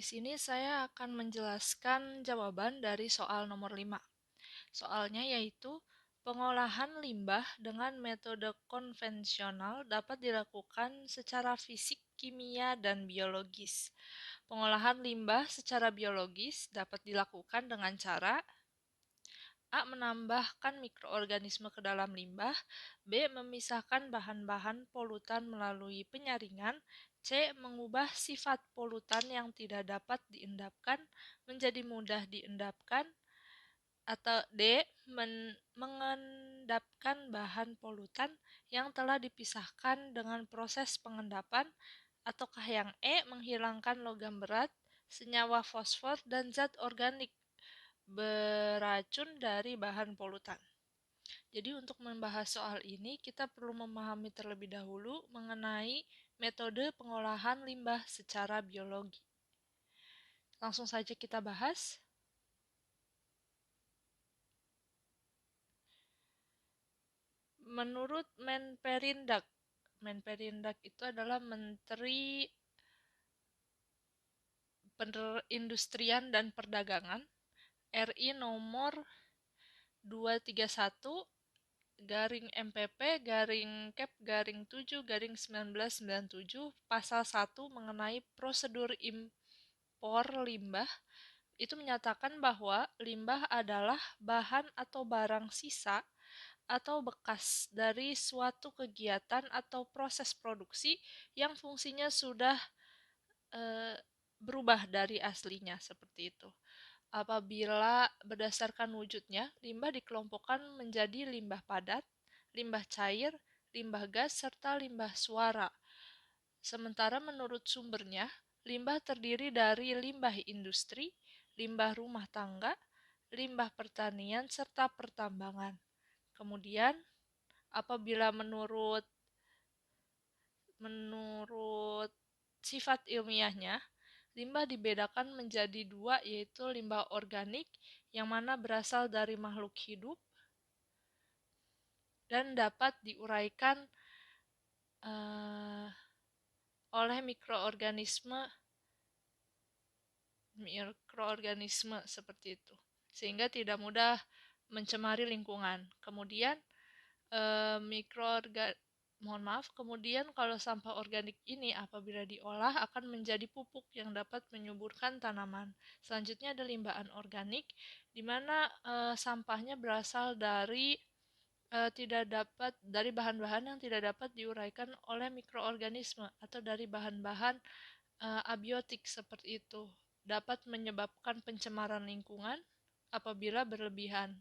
sini saya akan menjelaskan jawaban dari soal nomor 5. Soalnya yaitu, pengolahan limbah dengan metode konvensional dapat dilakukan secara fisik, kimia, dan biologis. Pengolahan limbah secara biologis dapat dilakukan dengan cara A. Menambahkan mikroorganisme ke dalam limbah. B. Memisahkan bahan-bahan polutan melalui penyaringan. C. Mengubah sifat polutan yang tidak dapat diendapkan menjadi mudah diendapkan. Atau D. Mengendapkan bahan polutan yang telah dipisahkan dengan proses pengendapan. Ataukah yang E. Menghilangkan logam berat, senyawa fosfor, dan zat organik beracun dari bahan polutan. Jadi untuk membahas soal ini, kita perlu memahami terlebih dahulu mengenai metode pengolahan limbah secara biologi. Langsung saja kita bahas. Menurut Menperindak itu adalah Menteri Perindustrian dan Perdagangan, RI nomor 231 garing MPP garing Kep garing 7 garing 1997 pasal 1 mengenai prosedur impor limbah itu menyatakan bahwa limbah adalah bahan atau barang sisa atau bekas dari suatu kegiatan atau proses produksi yang fungsinya sudah berubah dari aslinya seperti itu. Apabila berdasarkan wujudnya, limbah dikelompokkan menjadi limbah padat, limbah cair, limbah gas, serta limbah suara. Sementara menurut sumbernya, limbah terdiri dari limbah industri, limbah rumah tangga, limbah pertanian, serta pertambangan. Kemudian, apabila menurut sifat ilmiahnya, limbah dibedakan menjadi dua, yaitu limbah organik yang mana berasal dari makhluk hidup dan dapat diuraikan oleh mikroorganisme seperti itu, sehingga tidak mudah mencemari lingkungan. Kemudian Kemudian kalau sampah organik ini apabila diolah akan menjadi pupuk yang dapat menyuburkan tanaman. Selanjutnya ada limbah anorganik, di mana sampahnya berasal dari bahan-bahan yang tidak dapat diuraikan oleh mikroorganisme atau dari bahan-bahan abiotik seperti itu. Dapat menyebabkan pencemaran lingkungan apabila berlebihan.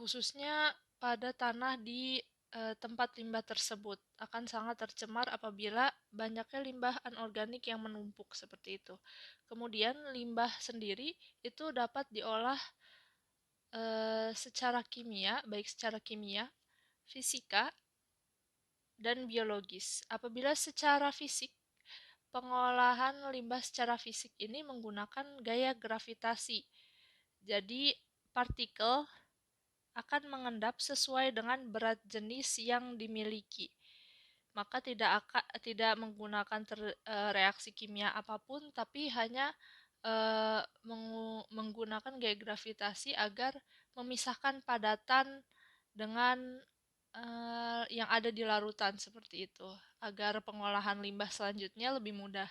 Khususnya pada tanah di tempat limbah tersebut akan sangat tercemar apabila banyaknya limbah anorganik yang menumpuk seperti itu. Kemudian limbah sendiri itu dapat diolah secara kimia, baik secara kimia, fisika, dan biologis. Apabila secara fisik, pengolahan limbah secara fisik ini menggunakan gaya gravitasi. Jadi partikel akan mengendap sesuai dengan berat jenis yang dimiliki. Maka tidak menggunakan reaksi kimia apapun, tapi hanya menggunakan gaya gravitasi agar memisahkan padatan dengan yang ada di larutan seperti itu, agar pengolahan limbah selanjutnya lebih mudah.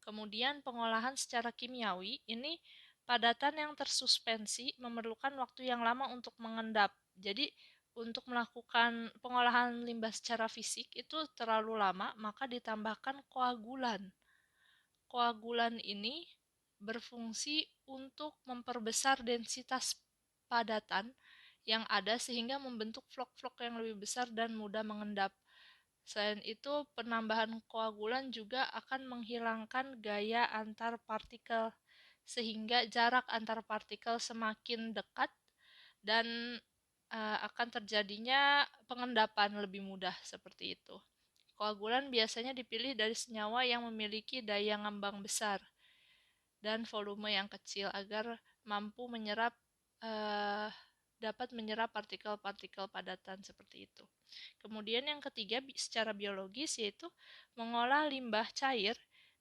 Kemudian pengolahan secara kimiawi ini padatan yang tersuspensi memerlukan waktu yang lama untuk mengendap. Jadi untuk melakukan pengolahan limbah secara fisik itu terlalu lama, maka ditambahkan koagulan. Koagulan ini berfungsi untuk memperbesar densitas padatan yang ada sehingga membentuk vlok-vlok yang lebih besar dan mudah mengendap. Selain itu, penambahan koagulan juga akan menghilangkan gaya antar partikel, sehingga jarak antar partikel semakin dekat dan akan terjadinya pengendapan lebih mudah seperti itu. Koagulan biasanya dipilih dari senyawa yang memiliki daya ngembang besar dan volume yang kecil agar mampu menyerap dapat menyerap partikel-partikel padatan seperti itu. Kemudian yang ketiga secara biologis yaitu mengolah limbah cair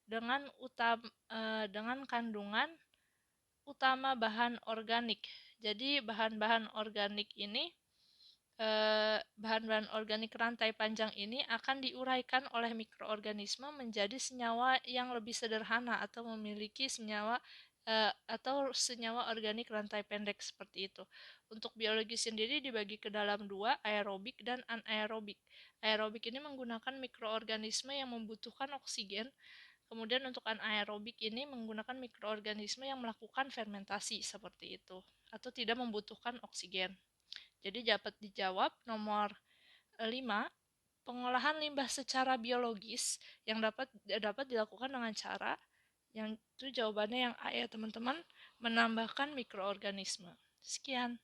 dengan kandungan utama bahan organik. Jadi bahan-bahan organik ini bahan-bahan organik rantai panjang ini akan diuraikan oleh mikroorganisme menjadi senyawa yang lebih sederhana atau memiliki senyawa organik rantai pendek seperti itu. Untuk biologi sendiri dibagi ke dalam dua, aerobik dan anaerobik. Aerobik ini menggunakan mikroorganisme yang membutuhkan oksigen. Kemudian untuk anaerobik ini menggunakan mikroorganisme yang melakukan fermentasi seperti itu atau tidak membutuhkan oksigen. Jadi dapat dijawab nomor 5, pengolahan limbah secara biologis yang dapat dilakukan dengan cara yang itu jawabannya yang A ya teman-teman, menambahkan mikroorganisme. Sekian.